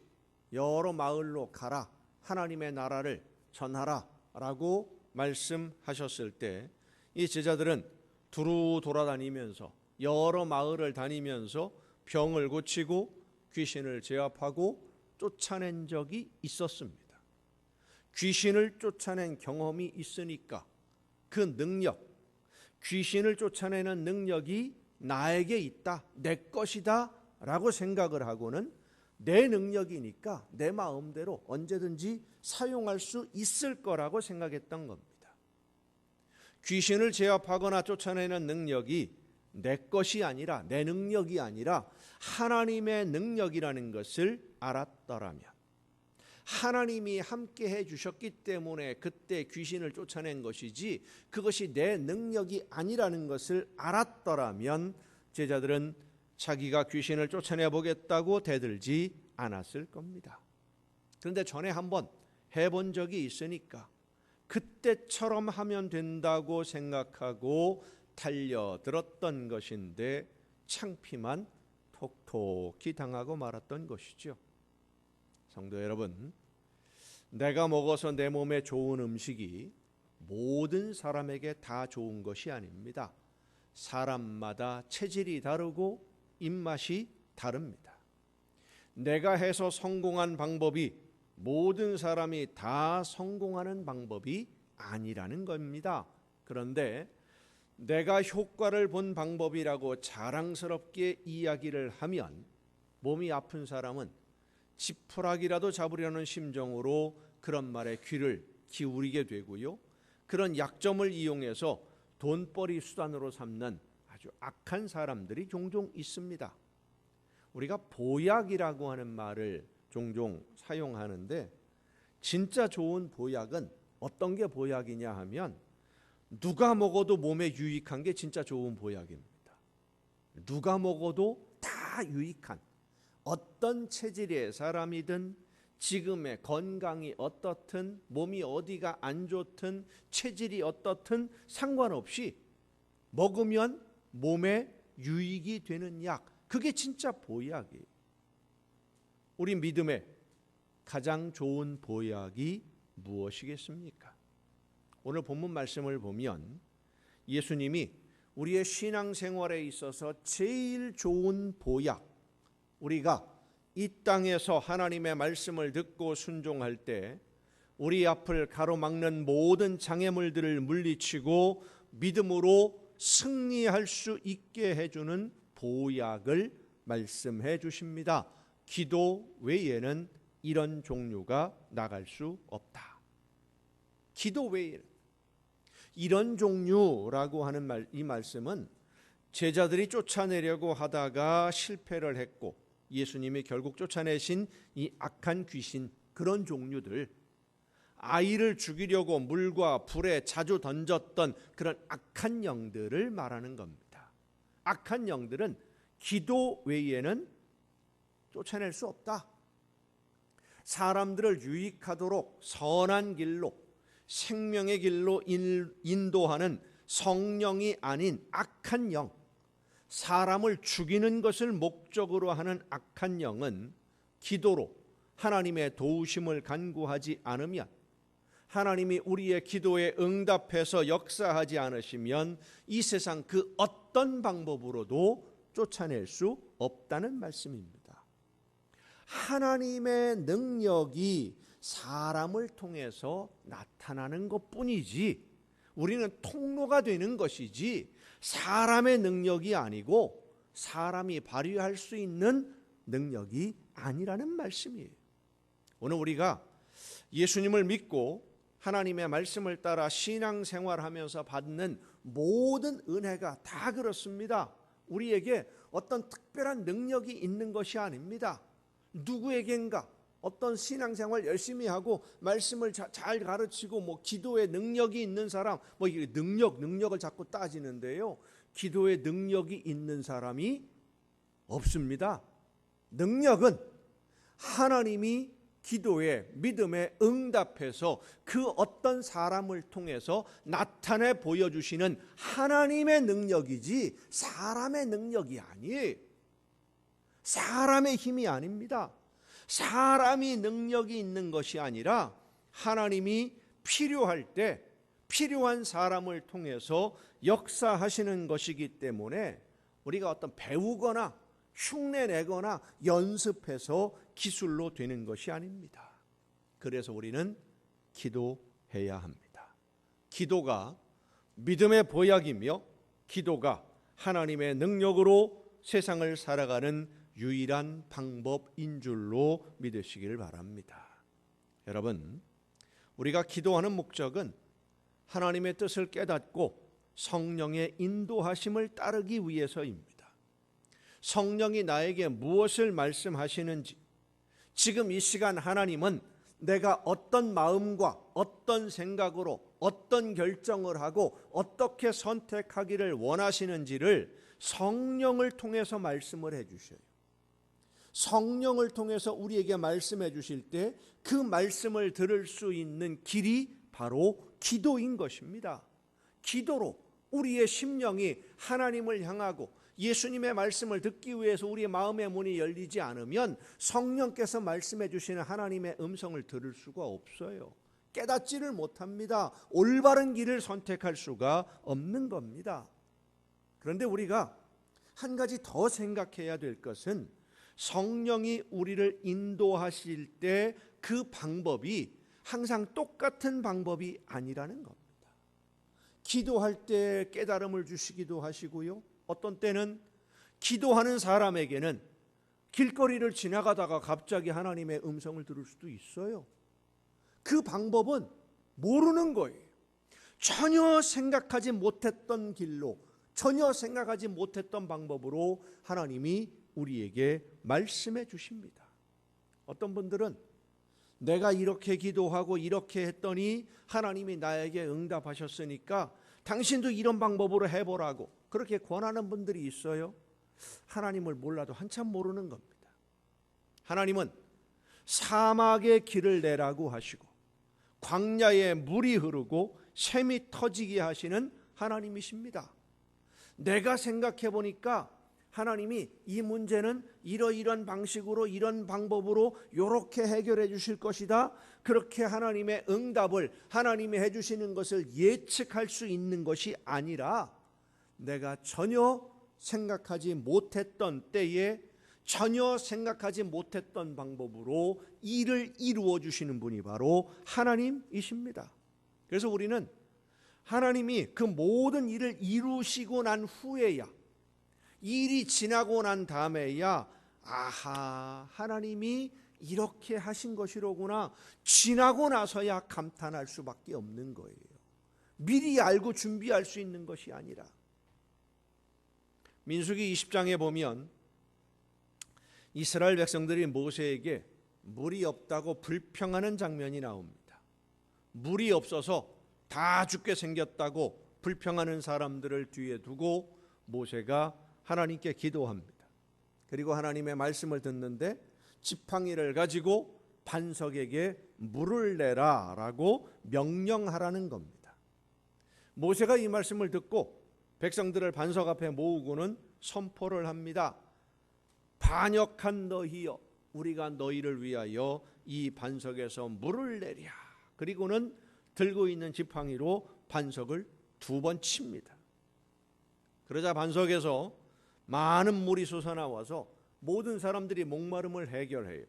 여러 마을로 가라, 하나님의 나라를 전하라 라고 말씀하셨을 때 이 제자들은 두루 돌아다니면서 여러 마을을 다니면서 병을 고치고 귀신을 제압하고 쫓아낸 적이 있었습니다. 귀신을 쫓아낸 경험이 있으니까 그 능력, 귀신을 쫓아내는 능력이 나에게 있다, 내 것이다 라고 생각을 하고는 내 능력이니까 내 마음대로 언제든지 사용할 수 있을 거라고 생각했던 겁니다. 귀신을 제압하거나 쫓아내는 능력이 내 것이 아니라 내 능력이 아니라 하나님의 능력이라는 것을 알았더라면 하나님이 함께 해주셨기 때문에 그때 귀신을 쫓아낸 것이지 그것이 내 능력이 아니라는 것을 알았더라면 제자들은 자기가 귀신을 쫓아내 보겠다고 대들지 않았을 겁니다. 그런데 전에 한번 해본 적이 있으니까 그때처럼 하면 된다고 생각하고 달려들었던 것인데 창피만 톡톡히 당하고 말았던 것이죠. 성도 여러분, 내가 먹어서 내 몸에 좋은 음식이 모든 사람에게 다 좋은 것이 아닙니다. 사람마다 체질이 다르고 입맛이 다릅니다. 내가 해서 성공한 방법이 모든 사람이 다 성공하는 방법이 아니라는 겁니다. 그런데 내가 효과를 본 방법이라고 자랑스럽게 이야기를 하면 몸이 아픈 사람은 지푸라기라도 잡으려는 심정으로 그런 말에 귀를 기울이게 되고요. 그런 약점을 이용해서 돈벌이 수단으로 삼는 아주 악한 사람들이 종종 있습니다. 우리가 보약이라고 하는 말을 종종 사용하는데 진짜 좋은 보약은 어떤 게 보약이냐 하면 누가 먹어도 몸에 유익한 게 진짜 좋은 보약입니다. 누가 먹어도 다 유익한 어떤 체질의 사람이든 지금의 건강이 어떻든 몸이 어디가 안 좋든 체질이 어떻든 상관없이 먹으면 몸에 유익이 되는 약, 그게 진짜 보약이에요. 우리 믿음의 가장 좋은 보약이 무엇이겠습니까? 오늘 본문 말씀을 보면 예수님이 우리의 신앙생활에 있어서 제일 좋은 보약, 우리가 이 땅에서 하나님의 말씀을 듣고 순종할 때 우리 앞을 가로막는 모든 장애물들을 물리치고 믿음으로 승리할 수 있게 해주는 보약을 말씀해 주십니다. 기도 외에는 이런 종류가 나갈 수 없다. 기도 외에는. 이런 종류라고 하는 이 말씀은 제자들이 쫓아내려고 하다가 실패를 했고 예수님이 결국 쫓아내신 이 악한 귀신, 그런 종류들, 아이를 죽이려고 물과 불에 자주 던졌던 그런 악한 영들을 말하는 겁니다. 악한 영들은 기도 외에는 쫓아낼 수 없다. 사람들을 유익하도록 선한 길로, 생명의 길로 인도하는 성령이 아닌 악한 영, 사람을 죽이는 것을 목적으로 하는 악한 영은 기도로 하나님의 도우심을 간구하지 않으면, 하나님이 우리의 기도에 응답해서 역사하지 않으시면 이 세상 그 어떤 방법으로도 쫓아낼 수 없다는 말씀입니다. 하나님의 능력이 사람을 통해서 나타나는 것뿐이지, 우리는 통로가 되는 것이지 사람의 능력이 아니고 사람이 발휘할 수 있는 능력이 아니라는 말씀이에요. 오늘 우리가 예수님을 믿고 하나님의 말씀을 따라 신앙생활하면서 받는 모든 은혜가 다 그렇습니다. 우리에게 어떤 특별한 능력이 있는 것이 아닙니다. 누구에겐가 어떤 신앙생활 열심히 하고 말씀을 잘 가르치고 뭐 기도에 능력이 있는 사람, 뭐 이게 능력을 자꾸 따지는데요, 기도에 능력이 있는 사람이 없습니다. 능력은 하나님이 기도에, 믿음에 응답해서 그 어떤 사람을 통해서 나타내 보여주시는 하나님의 능력이지 사람의 능력이 아니에요. 사람의 힘이 아닙니다. 사람이 능력이 있는 것이 아니라 하나님이 필요할 때 필요한 사람을 통해서 역사하시는 것이기 때문에 우리가 어떤 배우거나 흉내내거나 연습해서 기술로 되는 것이 아닙니다. 그래서 우리는 기도해야 합니다. 기도가 믿음의 보약이며 기도가 하나님의 능력으로 세상을 살아가는 유일한 방법인 줄로 믿으시기를 바랍니다. 여러분, 우리가 기도하는 목적은 하나님의 뜻을 깨닫고 성령의 인도하심을 따르기 위해서입니다. 성령이 나에게 무엇을 말씀하시는지, 지금 이 시간 하나님은 내가 어떤 마음과 어떤 생각으로 어떤 결정을 하고 어떻게 선택하기를 원하시는지를 성령을 통해서 말씀을 해주셔요. 성령을 통해서 우리에게 말씀해 주실 때 그 말씀을 들을 수 있는 길이 바로 기도인 것입니다. 기도로 우리의 심령이 하나님을 향하고 예수님의 말씀을 듣기 위해서 우리의 마음의 문이 열리지 않으면 성령께서 말씀해 주시는 하나님의 음성을 들을 수가 없어요. 깨닫지를 못합니다. 올바른 길을 선택할 수가 없는 겁니다. 그런데 우리가 한 가지 더 생각해야 될 것은 성령이 우리를 인도하실 때 그 방법이 항상 똑같은 방법이 아니라는 겁니다. 기도할 때 깨달음을 주시기도 하시고요, 어떤 때는 기도하는 사람에게는 길거리를 지나가다가 갑자기 하나님의 음성을 들을 수도 있어요. 그 방법은 모르는 거예요. 전혀 생각하지 못했던 길로, 전혀 생각하지 못했던 방법으로 하나님이 우리에게 말씀해 주십니다. 어떤 분들은 내가 이렇게 기도하고 이렇게 했더니 하나님이 나에게 응답하셨으니까 당신도 이런 방법으로 해보라고 그렇게 권하는 분들이 있어요. 하나님을 몰라도 한참 모르는 겁니다. 하나님은 사막에 길을 내라고 하시고 광야에 물이 흐르고 샘이 터지게 하시는 하나님이십니다. 내가 생각해 보니까 하나님이 이 문제는 이러이러한 방식으로 이런 방법으로 이렇게 해결해 주실 것이다. 그렇게 하나님의 응답을 하나님이 해주시는 것을 예측할 수 있는 것이 아니라 내가 전혀 생각하지 못했던 때에 전혀 생각하지 못했던 방법으로 일을 이루어 주시는 분이 바로 하나님이십니다. 그래서 우리는 하나님이 그 모든 일을 이루시고 난 후에야, 일이 지나고 난 다음에야 아하, 하나님이 이렇게 하신 것이로구나 지나고 나서야 감탄할 수밖에 없는 거예요. 미리 알고 준비할 수 있는 것이 아니라. 민수기 20장에 보면 이스라엘 백성들이 모세에게 물이 없다고 불평하는 장면이 나옵니다. 물이 없어서 다 죽게 생겼다고 불평하는 사람들을 뒤에 두고 모세가 하나님께 기도합니다. 그리고 하나님의 말씀을 듣는데 지팡이를 가지고 반석에게 물을 내라라고 명령하라는 겁니다. 모세가 이 말씀을 듣고 백성들을 반석 앞에 모으고는 선포를 합니다. 반역한 너희여, 우리가 너희를 위하여 이 반석에서 물을 내랴. 그리고는 들고 있는 지팡이로 반석을 2번 칩니다. 그러자 반석에서 많은 물이 솟아나와서 모든 사람들이 목마름을 해결해요.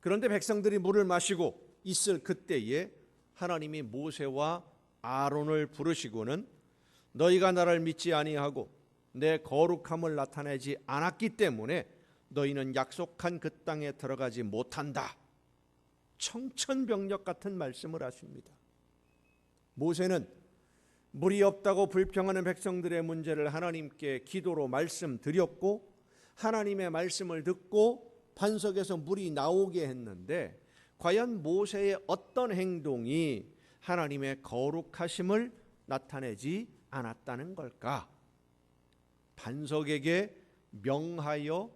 그런데 백성들이 물을 마시고 있을 그때에 하나님이 모세와 아론을 부르시고는 너희가 나를 믿지 아니하고 내 거룩함을 나타내지 않았기 때문에 너희는 약속한 그 땅에 들어가지 못한다. 청천벽력 같은 말씀을 하십니다. 모세는 물이 없다고 불평하는 백성들의 문제를 하나님께 기도로 말씀드렸고 하나님의 말씀을 듣고 반석에서 물이 나오게 했는데 과연 모세의 어떤 행동이 하나님의 거룩하심을 나타내지 않았다는 걸까? 반석에게 명령하여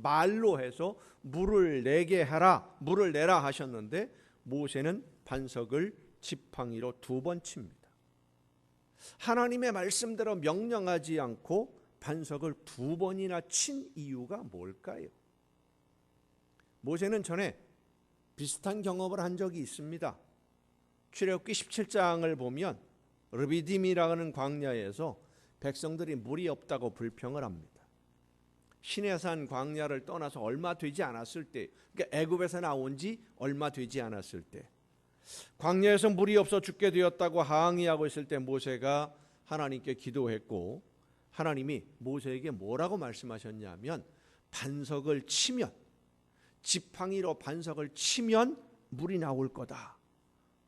말로 해서 물을 내게 하라, 물을 내라 하셨는데 모세는 반석을 지팡이로 2번 칩니다. 하나님의 말씀대로 명령하지 않고 반석을 2번이나 친 이유가 뭘까요? 모세는 전에 비슷한 경험을 한 적이 있습니다. 출애굽기 17장을 보면 르비딤이라는 광야에서 백성들이 물이 없다고 불평을 합니다. 시내산 광야를 떠나서 얼마 되지 않았을 때, 그러니까 애굽에서 나온 지 얼마 되지 않았을 때 광야에서 물이 없어 죽게 되었다고 항의하고 있을 때 모세가 하나님께 기도했고 하나님이 모세에게 뭐라고 말씀하셨냐면 반석을 치면, 지팡이로 반석을 치면 물이 나올 거다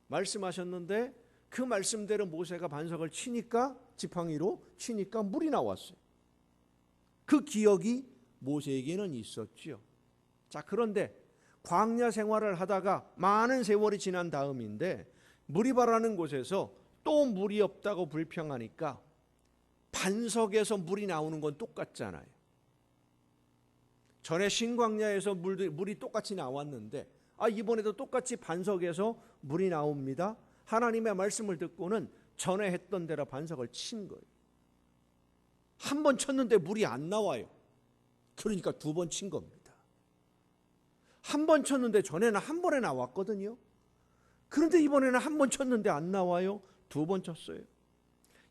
말씀하셨는데 그 말씀대로 모세가 반석을 치니까, 지팡이로 치니까 물이 나왔어요. 그 기억이 모세에게는 있었지요. 자, 그런데 광야 생활을 하다가 많은 세월이 지난 다음인데 무리바라는 곳에서 또 물이 없다고 불평하니까 반석에서 물이 나오는 건 똑같잖아요. 전에 신광야에서 물이 똑같이 나왔는데 이번에도 똑같이 반석에서 물이 나옵니다. 하나님의 말씀을 듣고는 전에 했던 대로 반석을 친 거예요. 한 번 쳤는데 물이 안 나와요. 그러니까 2번 친 겁니다. 한 번 쳤는데 전에는 한 번에 나왔거든요. 그런데 이번에는 한 번 쳤는데 안 나와요. 2번 쳤어요.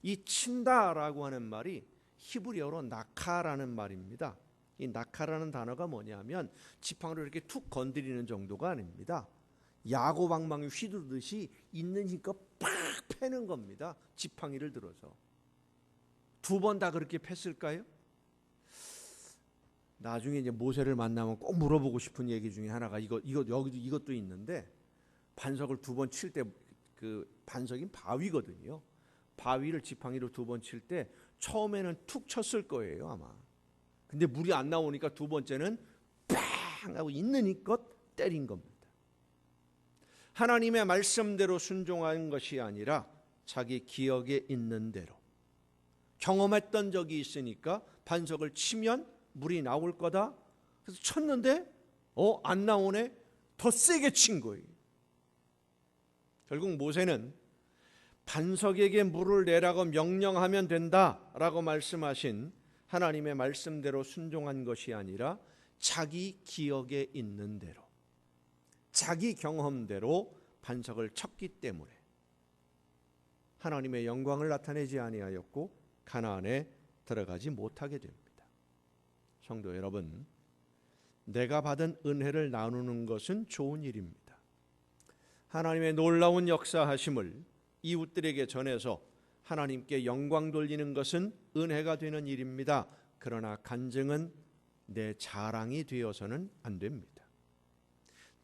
이 친다라고 하는 말이 히브리어로 나카라는 말입니다. 이 나카라는 단어가 뭐냐면 지팡이로 이렇게 툭 건드리는 정도가 아닙니다. 야구방망이 휘두르듯이 있는 힘껏 팍 패는 겁니다. 지팡이를 들어서. 2번 다 그렇게 팼을까요? 나중에 이제 모세를 만나면 꼭 물어보고 싶은 얘기 중에 하나가 이것도 있는데 반석을 2번 칠 때 그 반석인 바위거든요. 바위를 지팡이로 2번 칠 때 처음에는 툭 쳤을 거예요 아마. 근데 물이 안 나오니까 2번째는 팡 하고 있는 힘껏 때린 겁니다. 하나님의 말씀대로 순종한 것이 아니라 자기 기억에 있는 대로 경험했던 적이 있으니까 반석을 치면 물이 나올 거다. 그래서 쳤는데 안 나오네. 더 세게 친 거예요. 결국 모세는 반석에게 물을 내라고 명령하면 된다라고 말씀하신 하나님의 말씀대로 순종한 것이 아니라 자기 기억에 있는 대로, 자기 경험대로 반석을 쳤기 때문에 하나님의 영광을 나타내지 아니하였고 가나안에 들어가지 못하게 됩니다. 성도 여러분, 내가 받은 은혜를 나누는 것은 좋은 일입니다. 하나님의 놀라운 역사하심을 이웃들에게 전해서 하나님께 영광 돌리는 것은 은혜가 되는 일입니다. 그러나 간증은 내 자랑이 되어서는 안 됩니다.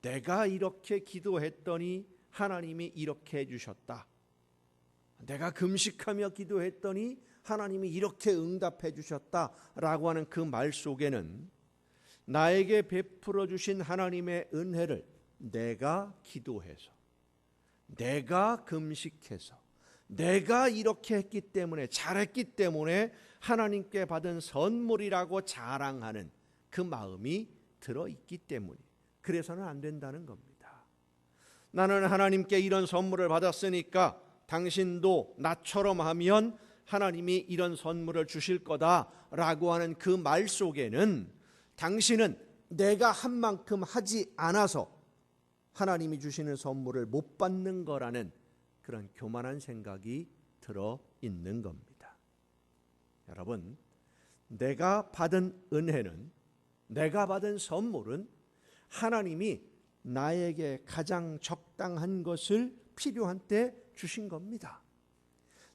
내가 이렇게 기도했더니 하나님이 이렇게 해주셨다. 내가 금식하며 기도했더니 하나님이 이렇게 응답해 주셨다라고 하는 그 말 속에는 나에게 베풀어 주신 하나님의 은혜를 내가 기도해서, 내가 금식해서, 내가 이렇게 했기 때문에, 잘했기 때문에 하나님께 받은 선물이라고 자랑하는 그 마음이 들어있기 때문에 그래서는 안 된다는 겁니다. 나는 하나님께 이런 선물을 받았으니까 당신도 나처럼 하면 하나님이 이런 선물을 주실 거다라고 하는 그 말 속에는 당신은 내가 한 만큼 하지 않아서 하나님이 주시는 선물을 못 받는 거라는 그런 교만한 생각이 들어 있는 겁니다. 여러분, 내가 받은 은혜는, 내가 받은 선물은 하나님이 나에게 가장 적당한 것을 필요한 때 주신 겁니다.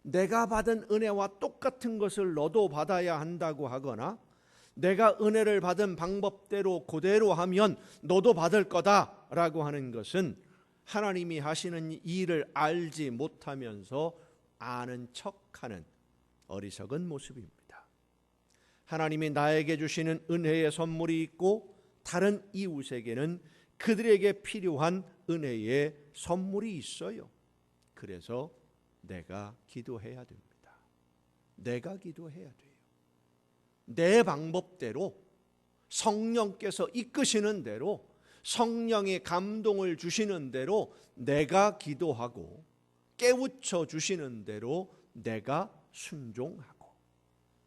내가 받은 은혜와 똑같은 것을 너도 받아야 한다고 하거나 내가 은혜를 받은 방법대로 그대로 하면 너도 받을 거다라고 하는 것은 하나님이 하시는 일을 알지 못하면서 아는 척하는 어리석은 모습입니다. 하나님이 나에게 주시는 은혜의 선물이 있고 다른 이웃에게는 그들에게 필요한 은혜의 선물이 있어요. 그래서 내가 기도해야 됩니다. 내가 기도해야 돼요. 내 방법대로 성령께서 이끄시는 대로, 성령의 감동을 주시는 대로 내가 기도하고 깨우쳐 주시는 대로 내가 순종하고,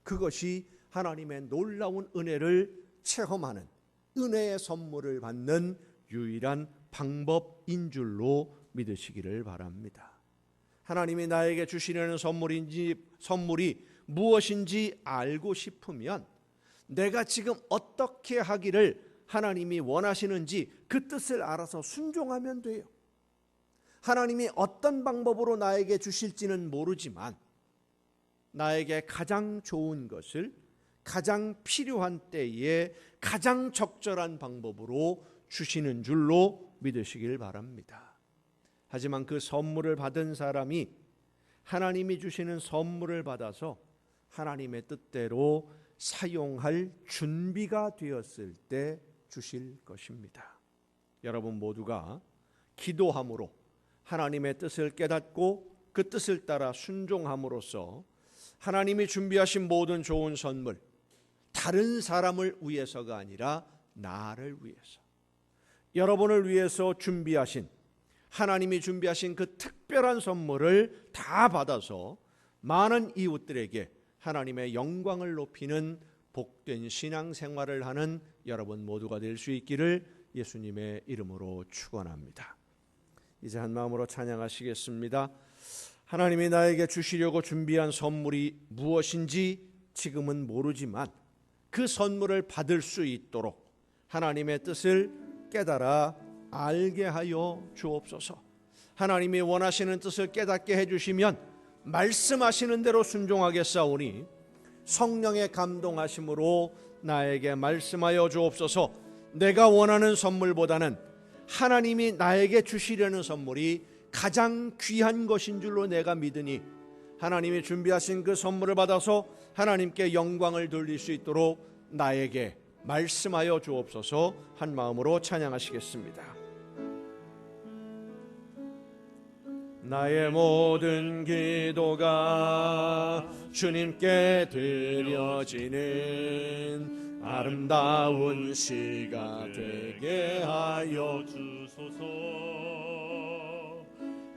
그것이 하나님의 놀라운 은혜를 체험하는, 은혜의 선물을 받는 유일한 방법인 줄로 믿으시기를 바랍니다. 하나님이 나에게 주시려는 선물이 무엇인지 알고 싶으면 내가 지금 어떻게 하기를 하나님이 원하시는지 그 뜻을 알아서 순종하면 돼요. 하나님이 어떤 방법으로 나에게 주실지는 모르지만 나에게 가장 좋은 것을 가장 필요한 때에 가장 적절한 방법으로 주시는 줄로 믿으시길 바랍니다. 하지만 그 선물을 받은 사람이 하나님이 주시는 선물을 받아서 하나님의 뜻대로 사용할 준비가 되었을 때 주실 것입니다. 여러분 모두가 기도함으로 하나님의 뜻을 깨닫고 그 뜻을 따라 순종함으로써 하나님이 준비하신 모든 좋은 선물, 다른 사람을 위해서가 아니라 나를 위해서, 여러분을 위해서 준비하신, 하나님이 준비하신 그 특별한 선물을 다 받아서 많은 이웃들에게 하나님의 영광을 높이는 복된 신앙생활을 하는 여러분 모두가 될 수 있기를 예수님의 이름으로 축원합니다. 이제 한 마음으로 찬양하시겠습니다. 하나님이 나에게 주시려고 준비한 선물이 무엇인지 지금은 모르지만 그 선물을 받을 수 있도록 하나님의 뜻을 깨달아 알게 하여 주옵소서. 하나님이 원하시는 뜻을 깨닫게 해주시면 말씀하시는 대로 순종하겠사오니 성령의 감동하심으로 나에게 말씀하여 주옵소서. 내가 원하는 선물보다는 하나님이 나에게 주시려는 선물이 가장 귀한 것인 줄로 내가 믿으니 하나님이 준비하신 그 선물을 받아서 하나님께 영광을 돌릴 수 있도록 나에게 말씀하여 주옵소서. 한 마음으로 찬양하시겠습니다. 나의 모든 기도가 주님께 드려지는 아름다운 시가 되게 하여 주소서.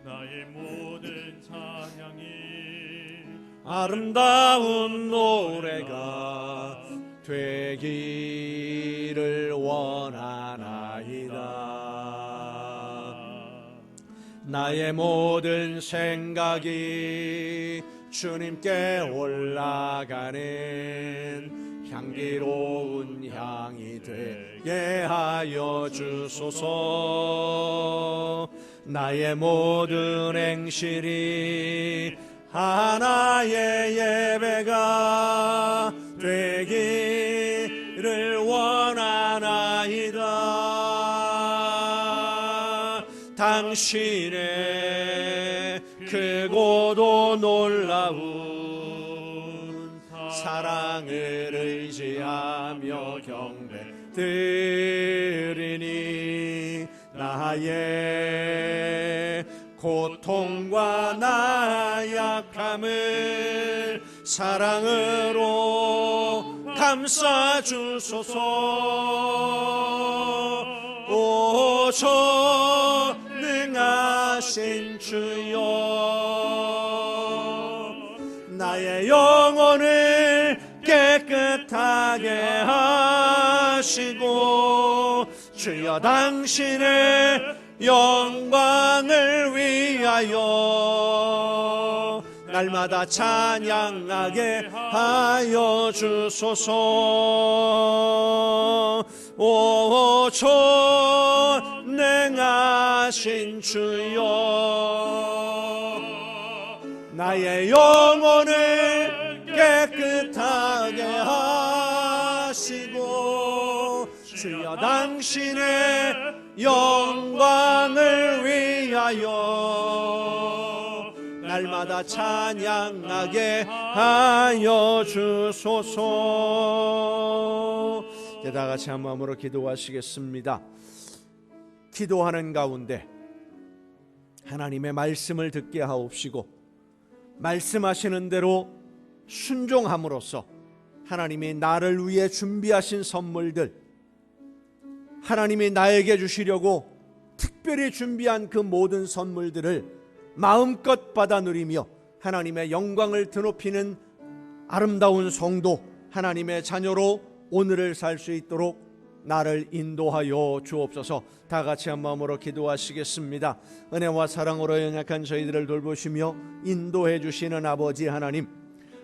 나의 모든 찬양이 아름다운 노래가 되기를 원하나이다. 나의 모든 생각이 주님께 올라가는 향기로운 향이 되게 하여 주소서. 나의 모든 행실이 하나의 예배가 되기를 원하나이다. 당신의 크고도 놀라운 사랑을 의지하며 경배드리니 나의 고통과 나의 약함을 사랑으로 감싸주소서. 오 전능하신 주여, 나의 영혼을 깨끗하게 하시고 주여 당신의 영광을 위하여 날마다 찬양하게 하여 주소서. 오 전능하신 주여, 나의 영혼을 깨끗하게 하시고 주여 당신의 영광을 위하여 날마다 찬양하게 하여 주소서. 이제 다 같이 한 마음으로 기도하시겠습니다. 기도하는 가운데 하나님의 말씀을 듣게 하옵시고 말씀하시는 대로 순종함으로써 하나님이 나를 위해 준비하신 선물들, 하나님이 나에게 주시려고 특별히 준비한 그 모든 선물들을 마음껏 받아 누리며 하나님의 영광을 드높이는 아름다운 성도, 하나님의 자녀로 오늘을 살 수 있도록 나를 인도하여 주옵소서. 다 같이 한 마음으로 기도하시겠습니다. 은혜와 사랑으로 연약한 저희들을 돌보시며 인도해 주시는 아버지 하나님,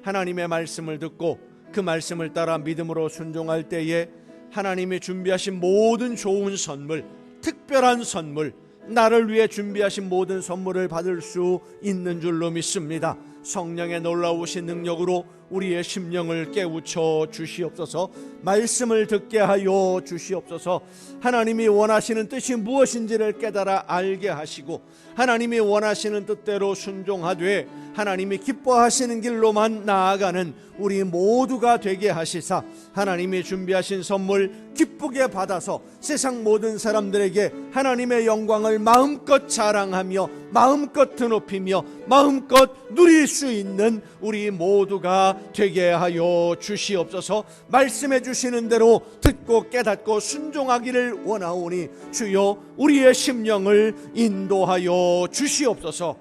하나님의 말씀을 듣고 그 말씀을 따라 믿음으로 순종할 때에 하나님이 준비하신 모든 좋은 선물, 특별한 선물, 나를 위해 준비하신 모든 선물을 받을 수 있는 줄로 믿습니다. 성령의 놀라우신 능력으로 우리의 심령을 깨우쳐 주시옵소서. 말씀을 듣게 하여 주시옵소서. 하나님이 원하시는 뜻이 무엇인지를 깨달아 알게 하시고 하나님이 원하시는 뜻대로 순종하되 하나님이 기뻐하시는 길로만 나아가는 우리 모두가 되게 하시사 하나님이 준비하신 선물 기쁘게 받아서 세상 모든 사람들에게 하나님의 영광을 마음껏 자랑하며 마음껏 드높이며 마음껏 누릴 수 있는 우리 모두가 되게 하여 주시옵소서. 말씀해 주시는 대로 듣고 깨닫고 순종하기를 원하오니 주여 우리의 심령을 인도하여 주시옵소서.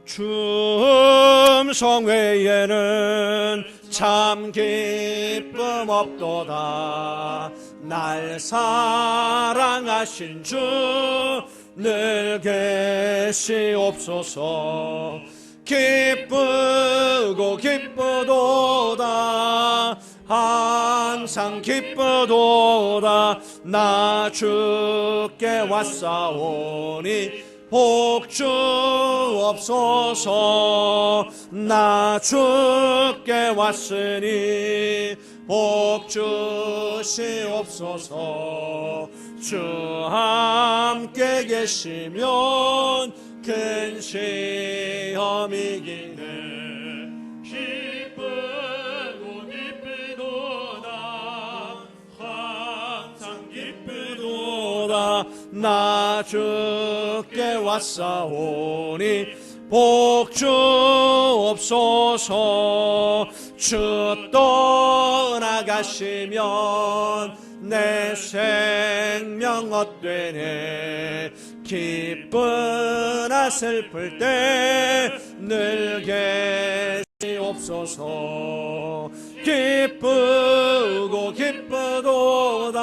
춤성 외에는 참 기쁨 없도다. 날 사랑하신 주 늘 계시옵소서. 기쁘고 기쁘도다. 항상 기쁘도다. 나 주께 왔사오니 복주옵소서. 나 주께 왔으니 복주시옵소서. 주 함께 계시면 큰 시험이 이기네. 기쁘고 기쁘도다. 항상 기쁘도다. 나 주께 왔사오니 복주옵소서. 주 떠나가시면 내 생명 헛되네. 기쁘나 슬플 때 늘 계시옵소서. 기쁘고 기쁘도다.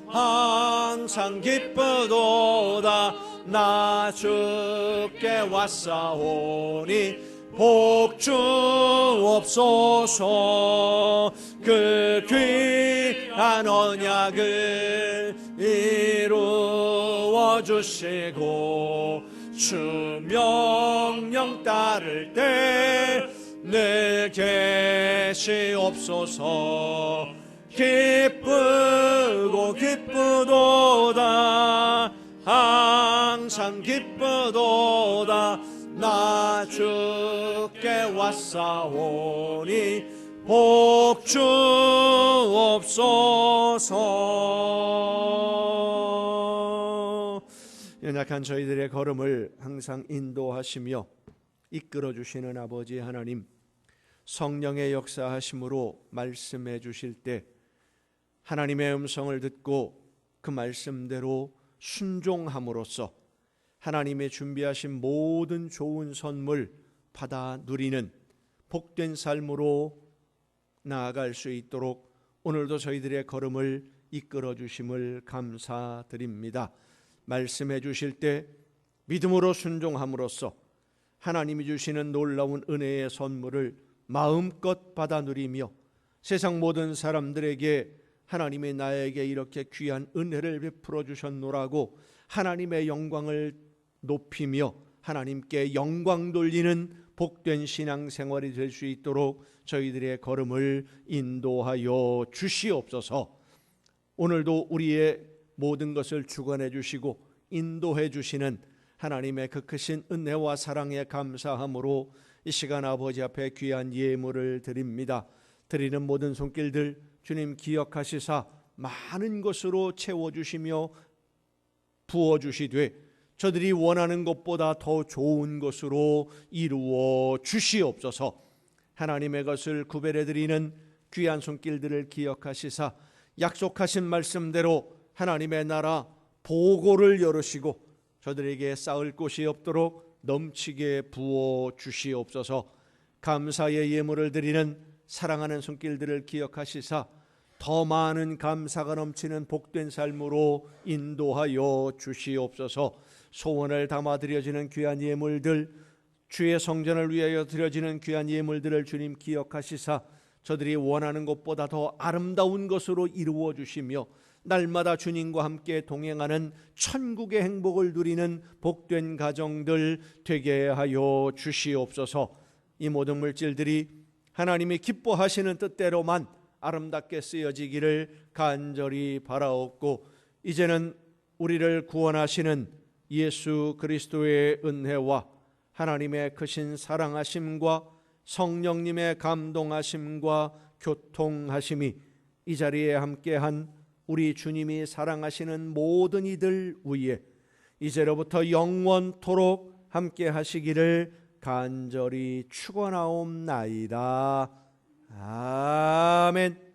항상 기쁘도다. 나 주께 왔사오니 복주옵소서. 그 귀한 언약을 이루어 주시고 주 명령 따를 때 늘 계시옵소서. 기쁘고 기쁘도다 항상 기쁘도다 나 주께 왔사오니 복 주옵소서. 연약한 저희들의 걸음을 항상 인도하시며 이끌어 주시는 아버지 하나님, 성령의 역사하심으로 말씀해 주실 때 하나님의 음성을 듣고 그 말씀대로 순종함으로써 하나님의 준비하신 모든 좋은 선물 받아 누리는 복된 삶으로 나아갈 수 있도록 오늘도 저희들의 걸음을 이끌어 주심을 감사드립니다. 말씀해 주실 때 믿음으로 순종함으로써 하나님이 주시는 놀라운 은혜의 선물을 마음껏 받아 누리며 세상 모든 사람들에게 하나님이 나에게 이렇게 귀한 은혜를 베풀어 주셨노라고 하나님의 영광을 높이며 하나님께 영광 돌리는 복된 신앙생활이 될 수 있도록 저희들의 걸음을 인도하여 주시옵소서. 오늘도 우리의 모든 것을 주관해 주시고 인도해 주시는 하나님의 그 크신 은혜와 사랑에 감사함으로 이 시간 아버지 앞에 귀한 예물을 드립니다. 드리는 모든 손길들 주님 기억하시사 많은 것으로 채워주시며 부어주시되 저들이 원하는 것보다 더 좋은 것으로 이루어 주시옵소서. 하나님의 것을 구별해 드리는 귀한 손길들을 기억하시사 약속하신 말씀대로 하나님의 나라 보고를 열으시고 저들에게 쌓을 곳이 없도록 넘치게 부어 주시옵소서. 감사의 예물을 드리는 사랑하는 손길들을 기억하시사 더 많은 감사가 넘치는 복된 삶으로 인도하여 주시옵소서. 소원을 담아 드려지는 귀한 예물들, 주의 성전을 위하여 드려지는 귀한 예물들을 주님 기억하시사 저들이 원하는 것보다 더 아름다운 것으로 이루어 주시며 날마다 주님과 함께 동행하는 천국의 행복을 누리는 복된 가정들 되게 하여 주시옵소서. 이 모든 물질들이 하나님이 기뻐하시는 뜻대로만 아름답게 쓰여지기를 간절히 바라옵고 이제는 우리를 구원하시는 예수 그리스도의 은혜와 하나님의 크신 사랑하심과 성령님의 감동하심과 교통하심이 이 자리에 함께한 우리 주님이 사랑하시는 모든 이들 위에 이제로부터 영원토록 함께 하시기를 간절히 축원하옵나이다. 아멘.